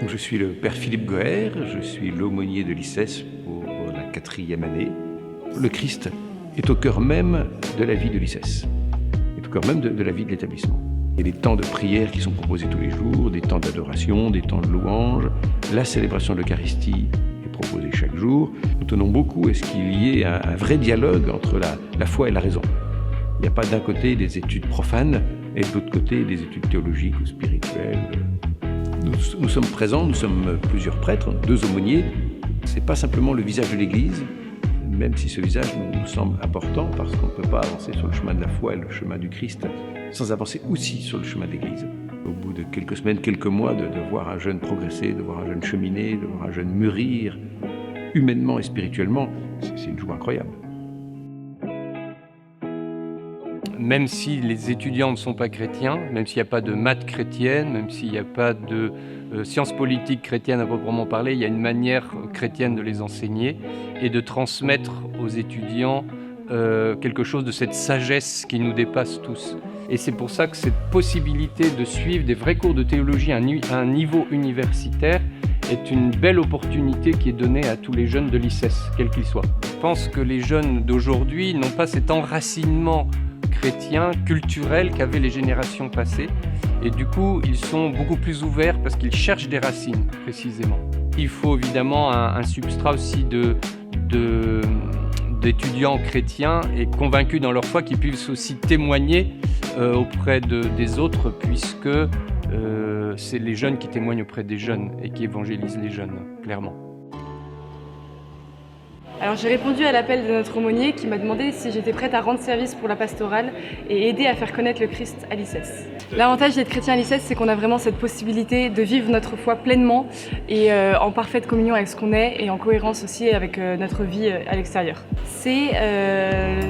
Je suis le père Philippe Goher, je suis l'aumônier de l'ICES pour la 4e année. Le Christ est au cœur même de la vie de l'ICES, est au cœur même de la vie de l'établissement. Il y a des temps de prière qui sont proposés tous les jours, des temps d'adoration, des temps de louange. La célébration de l'Eucharistie est proposée chaque jour. Nous tenons beaucoup à ce qu'il y ait un vrai dialogue entre la foi et la raison. Il n'y a pas d'un côté des études profanes et de l'autre côté des études théologiques ou spirituelles. Nous sommes présents, nous sommes plusieurs prêtres, 2 aumôniers. Ce n'est pas simplement le visage de l'Église, même si ce visage nous semble important, parce qu'on ne peut pas avancer sur le chemin de la foi et le chemin du Christ sans avancer aussi sur le chemin de l'Église. Au bout de quelques semaines, quelques mois, de voir un jeune progresser, de voir un jeune cheminer, de voir un jeune mûrir, humainement et spirituellement, c'est une joie incroyable. Même si les étudiants ne sont pas chrétiens, même s'il n'y a pas de maths chrétienne, même s'il n'y a pas de sciences politiques chrétiennes à proprement parler, il y a une manière chrétienne de les enseigner et de transmettre aux étudiants quelque chose de cette sagesse qui nous dépasse tous. Et c'est pour ça que cette possibilité de suivre des vrais cours de théologie à un niveau universitaire est une belle opportunité qui est donnée à tous les jeunes de l'ICES, quels qu'ils soient. Je pense que les jeunes d'aujourd'hui n'ont pas cet enracinement chrétien, culturel qu'avaient les générations passées. Et du coup, ils sont beaucoup plus ouverts parce qu'ils cherchent des racines, précisément. Il faut évidemment un substrat aussi d'étudiants chrétiens et convaincus dans leur foi qui puissent aussi témoigner auprès des autres, puisque c'est les jeunes qui témoignent auprès des jeunes et qui évangélisent les jeunes, clairement. Alors j'ai répondu à l'appel de notre aumônier qui m'a demandé si j'étais prête à rendre service pour la pastorale et aider à faire connaître le Christ à l'ICES. L'avantage d'être chrétien à l'ICES, c'est qu'on a vraiment cette possibilité de vivre notre foi pleinement et en parfaite communion avec ce qu'on est et en cohérence aussi avec notre vie à l'extérieur. C'est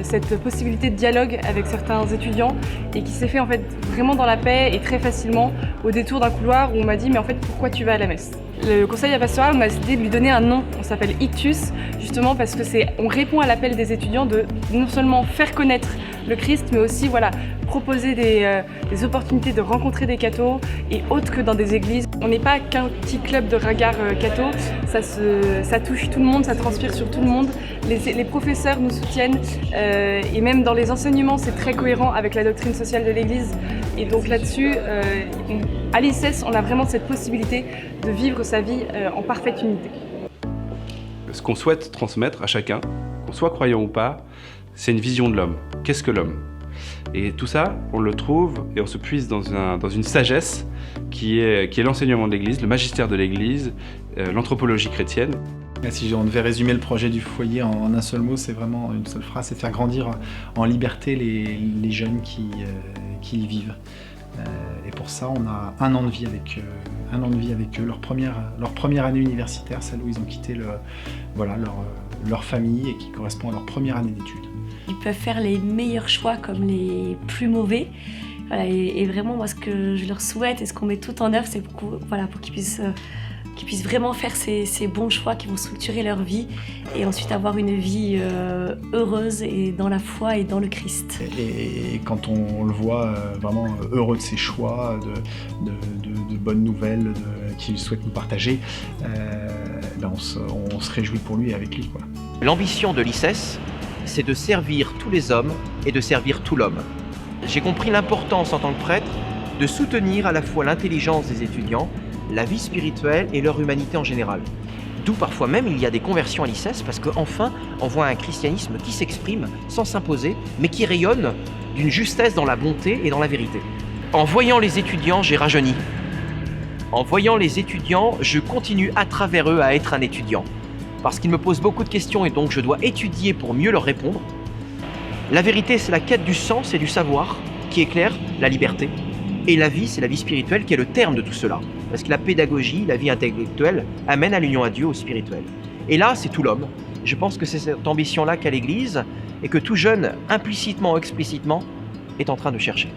cette possibilité de dialogue avec certains étudiants et qui s'est fait en fait vraiment dans la paix et très facilement au détour d'un couloir où on m'a dit mais en fait pourquoi tu vas à la messe ? Le conseil pastoral m'a décidé de lui donner un nom, on s'appelle Ictus, justement parce que on répond à l'appel des étudiants de non seulement faire connaître le Christ, mais aussi proposer des opportunités de rencontrer des cathos et autres que dans des églises. On n'est pas qu'un petit club de ringards cathos, ça touche tout le monde, ça transpire sur tout le monde. Les professeurs nous soutiennent et même dans les enseignements, c'est très cohérent avec la doctrine sociale de l'Église. Et donc là-dessus, à l'ICES, on a vraiment cette possibilité de vivre sa vie en parfaite unité. Ce qu'on souhaite transmettre à chacun, qu'on soit croyant ou pas, c'est une vision de l'homme. Qu'est-ce que l'homme ? Et tout ça, on le trouve et on se puise dans une sagesse qui est l'enseignement de l'Église, le magistère de l'Église, l'anthropologie chrétienne. Et si on devait résumer le projet du foyer en un seul mot, c'est vraiment une seule phrase, c'est de faire grandir en liberté les jeunes qui y vivent. Et pour ça, on a un an de vie avec eux, leur première année universitaire, celle où ils ont quitté leur famille et qui correspond à leur première année d'études. Ils peuvent faire les meilleurs choix comme les plus mauvais. Voilà, et vraiment, moi, ce que je leur souhaite et ce qu'on met tout en œuvre, c'est pour qu'ils puissent vraiment faire ces bons choix qui vont structurer leur vie et ensuite avoir une vie heureuse et dans la foi et dans le Christ. Et quand on le voit vraiment heureux de ses choix, de bonnes nouvelles qu'il souhaite nous partager, on se réjouit pour lui et avec lui, quoi. L'ambition de l'ICES, c'est de servir tous les hommes et de servir tout l'homme. J'ai compris l'importance en tant que prêtre de soutenir à la fois l'intelligence des étudiants, la vie spirituelle et leur humanité en général. D'où parfois même il y a des conversions à l'ICES parce qu'enfin on voit un christianisme qui s'exprime sans s'imposer mais qui rayonne d'une justesse dans la bonté et dans la vérité. En voyant les étudiants, j'ai rajeuni. En voyant les étudiants, je continue à travers eux à être un étudiant. Parce qu'ils me posent beaucoup de questions et donc je dois étudier pour mieux leur répondre. La vérité, c'est la quête du sens et du savoir qui éclaire la liberté. Et la vie, c'est la vie spirituelle qui est le terme de tout cela. Parce que la pédagogie, la vie intellectuelle, amène à l'union à Dieu, au spirituel. Et là, c'est tout l'homme. Je pense que c'est cette ambition-là qu'a l'Église et que tout jeune, implicitement ou explicitement, est en train de chercher.